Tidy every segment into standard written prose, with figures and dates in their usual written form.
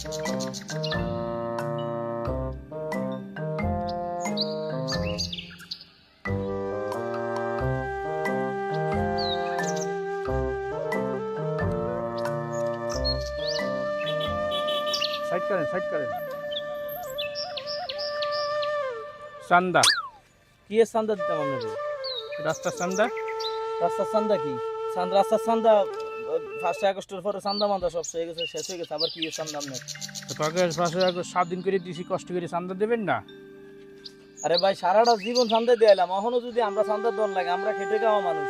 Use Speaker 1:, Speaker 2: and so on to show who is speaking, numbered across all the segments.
Speaker 1: Side করেন চান্দা
Speaker 2: কি এর চান্দা দিতাম আপনাকে?
Speaker 1: রাস্তার চান্দা।
Speaker 2: রাস্তার চান্দা কি? রাস্তার চান্দা 1 আগস্টের পরে চান্দা মান্দা সব শেষ হয়ে গেছে, আবার কি এর চান্দা আপনার?
Speaker 1: তোকে 5 আগস্ট 7 দিন করে দিছি, কষ্ট করে চান্দা দেবেন না?
Speaker 2: আরে ভাই সারাটা জীবন চান্দা দিয়ে এলাম, এখনো যদি আমরা চান্দা দন লাগে, আমরা খেটে খাওয়া মানুষ,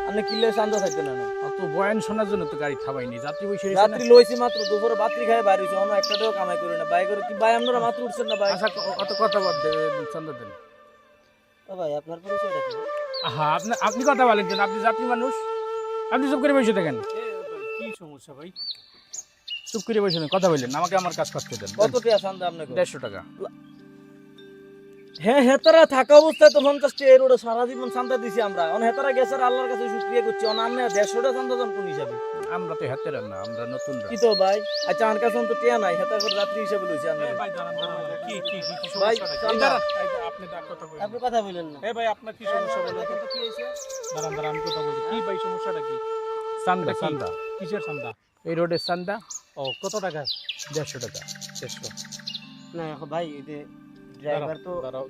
Speaker 2: আপনি কিলে চান্দা থাকতে না?
Speaker 1: অত বয়ান শোনার জন্য তো গাড়ি থামাইনি, যাত্রী বসে
Speaker 2: রাত্রি লইছি মাত্র, দুপুরে বাত্রি খাই বাইরে হয়েছে, অন্য একটাও কামাই করি না। ভাই করে কি ভাই আপনারা মাত্র উঠছেন না ভাই?
Speaker 1: আচ্ছা অত কথা বাদ দেন, চান্দা দেন।
Speaker 2: ভাই আপনার পরিচয়টা কি?
Speaker 1: হ্যাঁ আপনি কথা বলেন কেন? আপনি যাত্রী মানুষ, আপনি চুপ করে বসে থাকেন।
Speaker 2: কি সমস্যা ভাই?
Speaker 1: চুপ করে বসে নেই, কথা বললেন, আমাকে আমার কাজ করতে দেন।
Speaker 2: কত টাকা চান্দা আপনাকে?
Speaker 1: 150 টাকা।
Speaker 2: হ্যাঁ হেতারা থাকা অবস্থায় তো 50 টাকা এর ওটা সারা জীবন চান্দা দিছি আমরা। অন হেতারা গেছে আল্লাহর কাছে শুকরিয়া করছি, অন আপনি 150 টাকা চান্দা দেন কোন হিসাবে?
Speaker 1: আমরা তো হাতের না, আমরা নতুন।
Speaker 2: কি তো ভাই, আচ্ছা আমার কাছে তো টিয়া নাই, হেতা করে যাত্রী হিসাবে লইছি আমরা।
Speaker 1: ভাই দাঁড়ান, কি
Speaker 2: ভাই
Speaker 1: সমস্যা? আপনি কথা বলেন।
Speaker 2: আপনি কথা বলেন না।
Speaker 1: ভাই আপনার কি সমস্যা বলেন তো?
Speaker 2: কি হইছে?
Speaker 1: দাঁড়ান আমি কথা বলি। কি ভাই সমস্যাটা কি? চান্দা। কিসের চান্দা? এই রোডের চান্দা।
Speaker 2: ও কত টাকা?
Speaker 1: 150 টাকা। 150।
Speaker 2: না ভাই এই যে ড্রাইভার তো
Speaker 1: দাঁড়াও।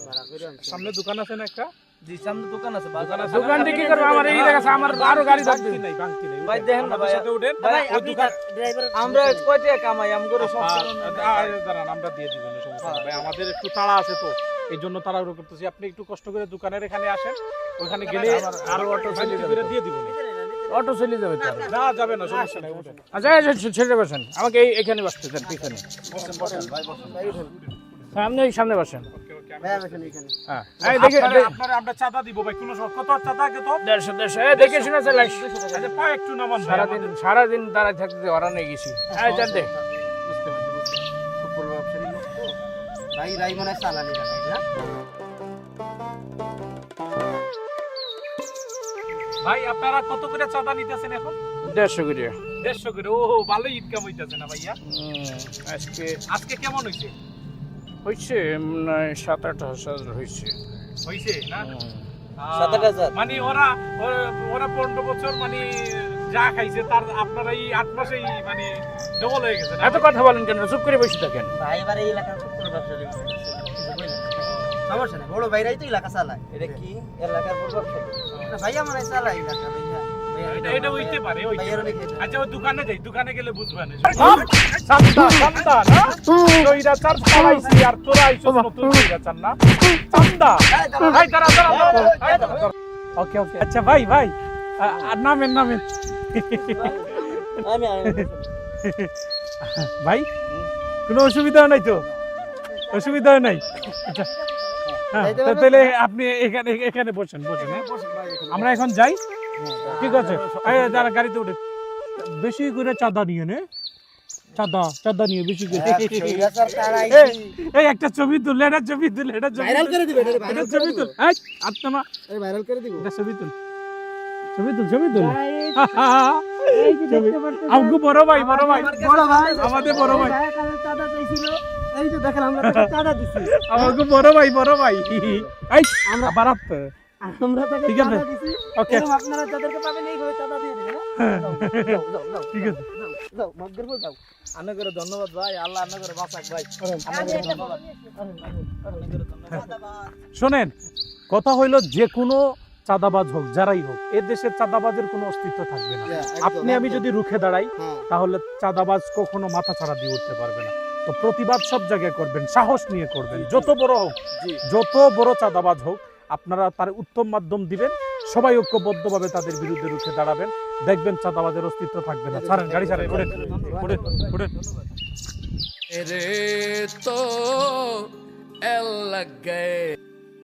Speaker 2: ভাড়া করে আনছে।
Speaker 1: সামনে দোকান আছে না একটা?
Speaker 2: জি সামনে দোকান আছে, বাজার আছে।
Speaker 1: দোকান থেকে কি করবে? আমার এই জায়গা আমার আরো গাড়ি থাকবে।
Speaker 2: বাংতি নাই। ভাই দেখেন না ভাই,
Speaker 1: সাথে উঠেন।
Speaker 2: ভাই
Speaker 1: ওই দোকান
Speaker 2: ড্রাইভার আমরা কয় টাকা কামাই আমগরে সব
Speaker 1: দাঁড়ান, আমরা দিয়ে দিব না, সমস্যা নেই ভাই। আমাদের একটু তাড়া আছে তো, এই জন্য তাড়াহুড়ো করতেছি। আপনি একটু কষ্ট করে দোকানের এখানে আসেন, ওখানে গেলে আরো অটো দিয়ে দিব না। অটো চলে যাবে তো? না যাবে না, সমস্যা নাই। আচ্ছা ছেড়ে বসেন, আমাকে এখানে বসতে দেন, পিছনে। সামনে বসেন। হ্যাঁ এই দেখে আপনারা আমরা চাঁদা দিব ভাই, কোন কত চাঁদা কে তো 150 এই দেখে শুনে চালাইস। আচ্ছা পায় একটু নামান, সারাদিন দাঁড়ায় থাকতে ওরা নিয়ে গেছি। এই চাঁদ দে।
Speaker 2: বুঝতে পারছি খুব প্রভাবশালী লোক তো ভাই, রাই মনে চালানি না
Speaker 1: ভাই আপনারা কত করে চাঁদা নিতেছেন এখন? 150 করে। 150 করে? ও ভালোই ইনকাম হইতাছে না ভাইয়া? আজকে কেমন হইছে? হইছে 7-8 হাজার হইছে না?
Speaker 2: 7-8 হাজার
Speaker 1: মানে ওরা 15 বছর মানে যা খাইছে তার আপনারা এই 8 মাসেই মানে ডবল হয়ে গেছে। এত কথা বলেন কেন? চুপ করে বসে থাকেন
Speaker 2: ভাই। এবার এই এলাকার খুব প্রভাবশালী সমস্যা নেই, বড় ভাইরাই তো এলাকা চালায়। এটা কি এলাকার প্রভাবশালী না ভাই? আমার চালায় এলাকা ভাইয়া,
Speaker 1: এটা হইতে পারে। আচ্ছা ওই দোকানে যাই, দোকানে গেলে বুঝবেন। ওকে আচ্ছা ভাই নামেন ভাই, কোনো অসুবিধা নাই তো? অসুবিধা নাই? আচ্ছা তাহলে আপনি এখানে বসেন। আমরা এখন যাই, ঠিক আছে? যারা গাড়িতে উঠে বেশি করে চাঁদা নিয়ে নে, চাঁদা নিয়ে বেশি করে। এই একটা ছবি তুল, এটা ছবি তুল, ভাইরাল করে দিবে, এটা ছবি তুল। এই আত্মা এই ভাইরাল করে দিব, এটা ছবি তুল। আমগো বড় ভাই আমাদের বড় ভাই
Speaker 2: চাঁদা চাইছিল, এই যে দেখেন আমরা চাঁদা দিছি।
Speaker 1: আমাগো বড় ভাই এই আমরা বারাত
Speaker 2: আমরা তাকে চাঁদা দিছি।
Speaker 1: ওকে
Speaker 2: আপনারা যাদেরকে পাবেন এইভাবে চাঁদা দিয়ে দিবেন। যাও
Speaker 1: ঠিক আছে,
Speaker 2: যাও মগরপুর যাও। আন্না করে ধন্যবাদ ভাই, আল্লাহ আন্না করে বাঁচাক ভাই। ধন্যবাদ।
Speaker 1: শোনেন, কথা হইল যে কোনো চাঁদাবাজ হোক, যারাই হোক, এ দেশের চাঁদাবাজের কোনো অস্তিত্ব থাকবে না। আপনি আমি যদি রুখে দাঁড়াই, তাহলে চাঁদাবাজ কখনো মাথা ছাড়া দিয়ে উঠতে পারবে না। তো প্রতিবাদ সব জায়গায় করবেন, সাহস নিয়ে করবেন, যত বড় হোক, যত বড় চাঁদাবাজ হোক, আপনারা তার উত্তম মাধ্যম দিবেন। সবাই ঐক্যবদ্ধভাবে তাদের বিরুদ্ধে রুখে দাঁড়াবেন, দেখবেন চাঁদাবাজের অস্তিত্ব থাকবে না। ছাড়েন গাড়ি, ছাড়েন, ওঠেন। এরে তো এল লাগ গয়ে